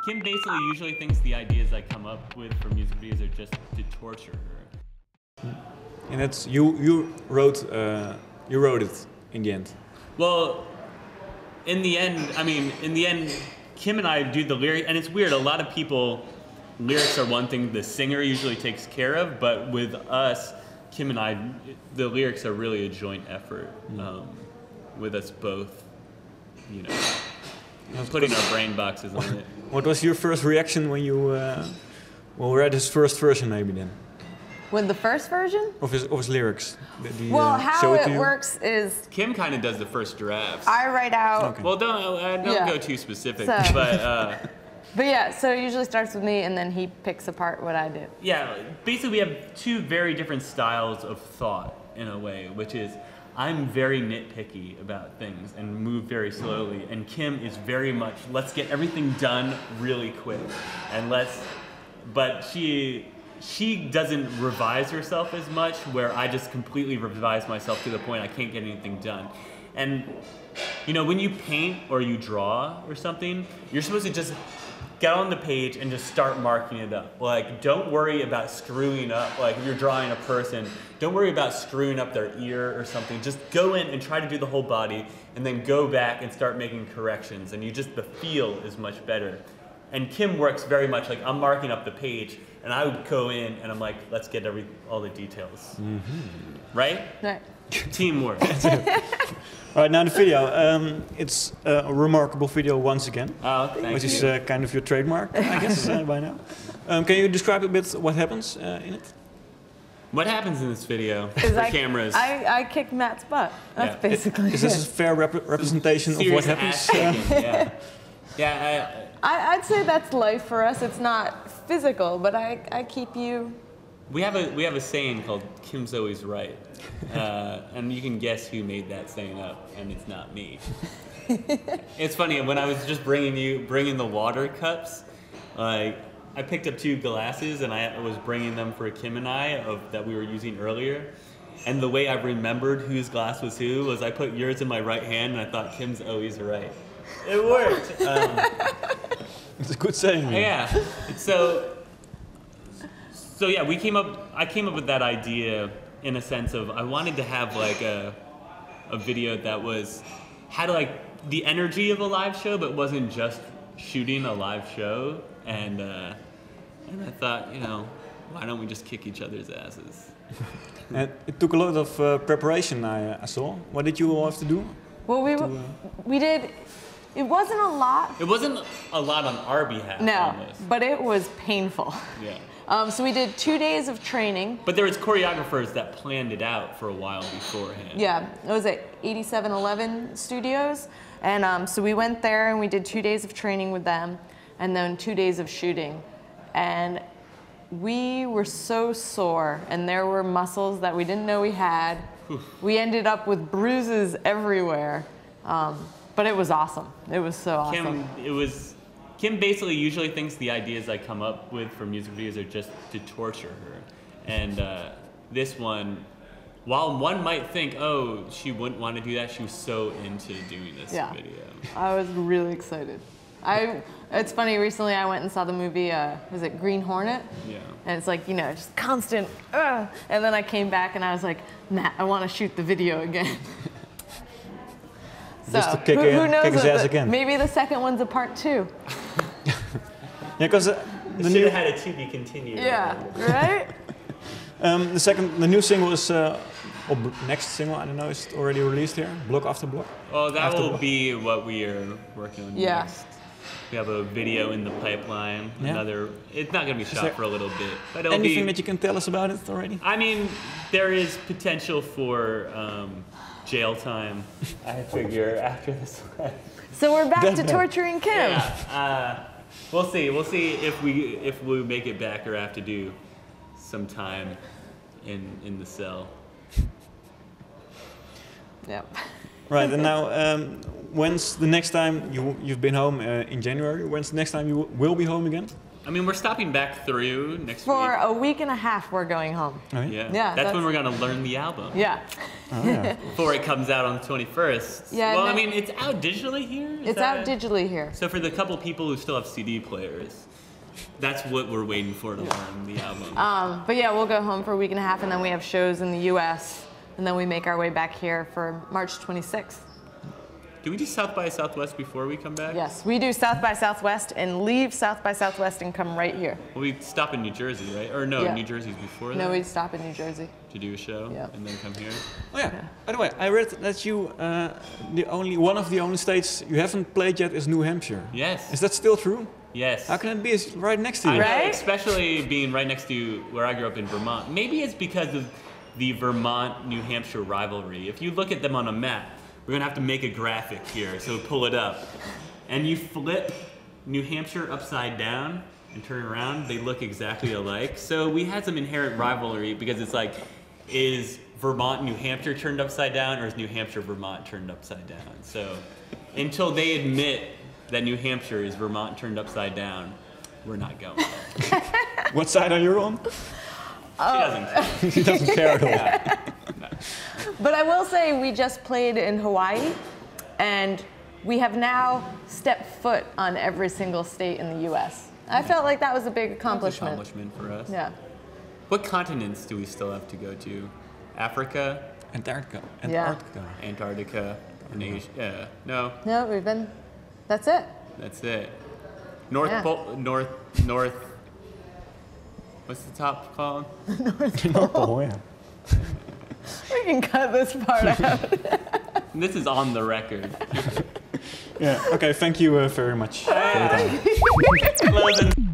Kim basically usually thinks the ideas I come up with for music videos are just to torture her. And that's you wrote it in the end. Well, in the end, Kim and I do the lyric, and it's weird. A lot of people, lyrics are one thing the singer usually takes care of, but with us, Kim and I, the lyrics are really a joint effort with us both, you know, putting our brain boxes on it. What was your first reaction when you read his first version, maybe then? With the first version? Of his lyrics. Well, how it works is... Kim kind of does the first drafts. I write out... Okay. Well, don't go too specific, so, but... But yeah, so it usually starts with me and then he picks apart what I do. Yeah, basically we have two very different styles of thought in a way, which is I'm very nitpicky about things and move very slowly, and Kim is very much, let's get everything done really quick, and but she doesn't revise herself as much, where I just completely revise myself to the point I can't get anything done. And you know, when you paint or you draw or something, you're supposed to just get on the page and just start marking it up. Like, don't worry about screwing up, like if you're drawing a person, don't worry about screwing up their ear or something. Just go in and try to do the whole body and then go back and start making corrections, and the feel is much better. And Kim works very much like I'm marking up the page, and I would go in and I'm like, let's get all the details. Mm-hmm. Right? Right. Teamwork. All right, now the video. It's a remarkable video once again. Oh, thank you. Which is kind of your trademark, I guess, by now. Can you describe a bit what happens in it? What happens in this video for cameras? I kick Matt's butt. That's basically it. Is this a fair representation of what happens? Yeah. Yeah. I'd say that's life for us. It's not physical, but I keep you... We have a saying called "Kim's always right," and you can guess who made that saying up, and it's not me. It's funny, when I was just bringing the water cups, I picked up 2 glasses and I was bringing them for Kim and I that we were using earlier, and the way I remembered whose glass was who was I put yours in my right hand and I thought Kim's always right. It worked. It's a good saying. Yeah. So yeah, I came up with that idea in a sense of I wanted to have like a video that had like the energy of a live show, but wasn't just shooting a live show. And I thought, you know, why don't we just kick each other's asses? And it took a lot of preparation, I saw. What did you all have to do? Well, we did. It wasn't a lot. It wasn't a lot on our behalf. No, almost. But it was painful. Yeah. So we did 2 days of training. But there was choreographers that planned it out for a while beforehand. Yeah, it was at 8711 Studios. And so we went there and we did 2 days of training with them and then 2 days of shooting. And we were so sore and there were muscles that we didn't know we had. We ended up with bruises everywhere. But it was awesome. It was so awesome. Kim basically usually thinks the ideas I come up with for music videos are just to torture her. And this one, while one might think, oh, she wouldn't want to do that, she was so into doing this video. I was really excited. It's funny, recently I went and saw the movie, was it Green Hornet? Yeah. And it's like, you know, just constant, and then I came back and I was like, Matt, I want to shoot the video again. Just to kick his ass again. Maybe the second one's a part 2. Yeah, because the new had a to be continued. Yeah, right. The new single is, or next single, I don't know, is it already released here? Block after block. Oh, that will be what we are working on next. We have a video in the pipeline. Yeah. It's not going to be shot for a little bit, but it'll anything that you can tell us about it already? I mean, there is potential for jail time, I figure, after this one. So we're back to torturing Kim. Yeah. We'll see. We'll see if we make it back or have to do some time in the cell. Yep. Right, and now, when's the next time you've been home in January? When's the next time you will be home again? I mean, we're stopping back through next For week. a week and a half, we're going home. Oh, yeah? Yeah, that's when we're gonna learn the album. Yeah. Oh, yeah. Before it comes out on the 21st. Yeah, Well, no- I mean, it's out digitally here. Is It's that out digitally here. So for the couple people who still have CD players, that's what we're waiting for to learn the album. But yeah, we'll go home for a week and a half, and then we have shows in the U.S., and then we make our way back here for March 26th. Do we do South by Southwest before we come back? Yes, we do South by Southwest and leave South by Southwest and come right here. Well, we stop in New Jersey, right? Or no, Yeah. New Jersey's before that? No, we'd stop in New Jersey. To do a show Yeah. and then come here? Oh yeah. By the way, I read that you one of the only states you haven't played yet is New Hampshire. Yes. Is that still true? Yes. How can it be? It's right next to I you. know, Right? especially being right next to where I grew up in Vermont. Maybe it's because of the Vermont-New Hampshire rivalry. If you look at them on a map, we're gonna have to make a graphic here, so pull it up. And you flip New Hampshire upside down and turn around, they look exactly alike. So we had some inherent rivalry because it's like, is Vermont, New Hampshire turned upside down, or is New Hampshire, Vermont turned upside down? So until they admit that New Hampshire is Vermont turned upside down, we're not going. What side are you on? She doesn't care. He doesn't care at all. But I will say we just played in Hawaii, and we have now stepped foot on every single state in the U.S. I felt like that was a big accomplishment. Accomplishment for us. Yeah. What continents do we still have to go to? Africa, Antarctica. Yeah. Antarctica. Antarctica, and Asia. No, No, we've been. That's it. that's it. North Yeah. Pole, North. What's the top called? North Pole, yeah. We can cut this part out. This is on the record. Yeah. Okay. Thank you very much. Closing.